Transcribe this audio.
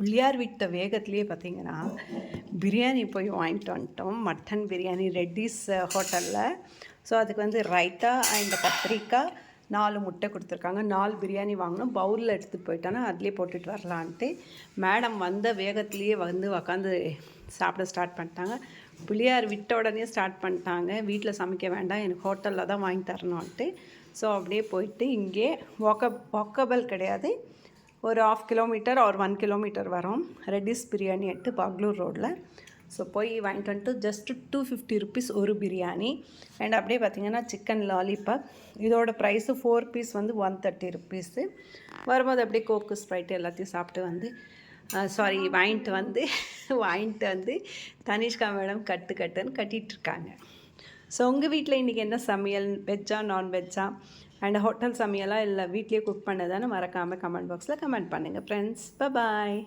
புள்ளியார் விட்ட வேகத்திலேயே பார்த்தீங்கன்னா பிரியாணி போய் வாங்கிட்டு வந்துட்டோம். மட்டன் பிரியாணி ரெட்டிஸ் ஹோட்டலில். ஸோ அதுக்கு வந்து ரைத்தா அண்ட் கத்திரிக்காய் 4 முட்டை கொடுத்துருக்காங்க. 4 பிரியாணி வாங்கினோம். பவுலில் எடுத்துகிட்டு போயிட்டோன்னா அதிலே போட்டுட்டு வரலான்ட்டு மேடம் வந்த வேகத்துலேயே வந்து உக்காந்து சாப்பிட ஸ்டார்ட் பண்ணிட்டாங்க. புளியார் விட்ட உடனே ஸ்டார்ட் பண்ணிட்டாங்க. வீட்டில் சமைக்க வேண்டாம், எனக்கு ஹோட்டலில் தான் வாங்கி தரணுன்ட்டு. ஸோ அப்படியே போயிட்டு இங்கே வாக்கபிள் கிடையாது, ஒரு 1/2 கிலோமீட்டர் ஒரு 1 கிலோமீட்டர் வரும். ரெட்டிஸ் பிரியாணி எட்டு பாக்லூர் ரோட்டில். ஸோ போய் வாங்கிட்டு வந்துட்டு ஜஸ்ட்டு 250 ருபீஸ் ஒரு பிரியாணி. அண்ட் அப்படியே பார்த்திங்கன்னா சிக்கன் லாலிபாப், இதோட ப்ரைஸு 4 பீஸ் வந்து 130 ருபீஸு. வரும்போது அப்படியே கோக்கு ஸ்ப்ரைட்டு எல்லாத்தையும் சாப்பிட்டு வந்து வாங்கிட்டு வந்து தனிஷ்கா மேடம் கட்டுன்னு கட்டிகிட்ருக்காங்க. ஸோ உங்கள் வீட்டில் இன்றைக்கி என்ன சமையல்? வெஜ்ஜா நான்வெஜ்ஜா? அண்ட் ஹோட்டல் சமையலாக இல்லை வீட்லேயே குக் பண்ணதானே? மறக்காமல் கமெண்ட் பாக்ஸில் கமெண்ட் பண்ணுங்கள் ஃப்ரெண்ட்ஸ். பாய்.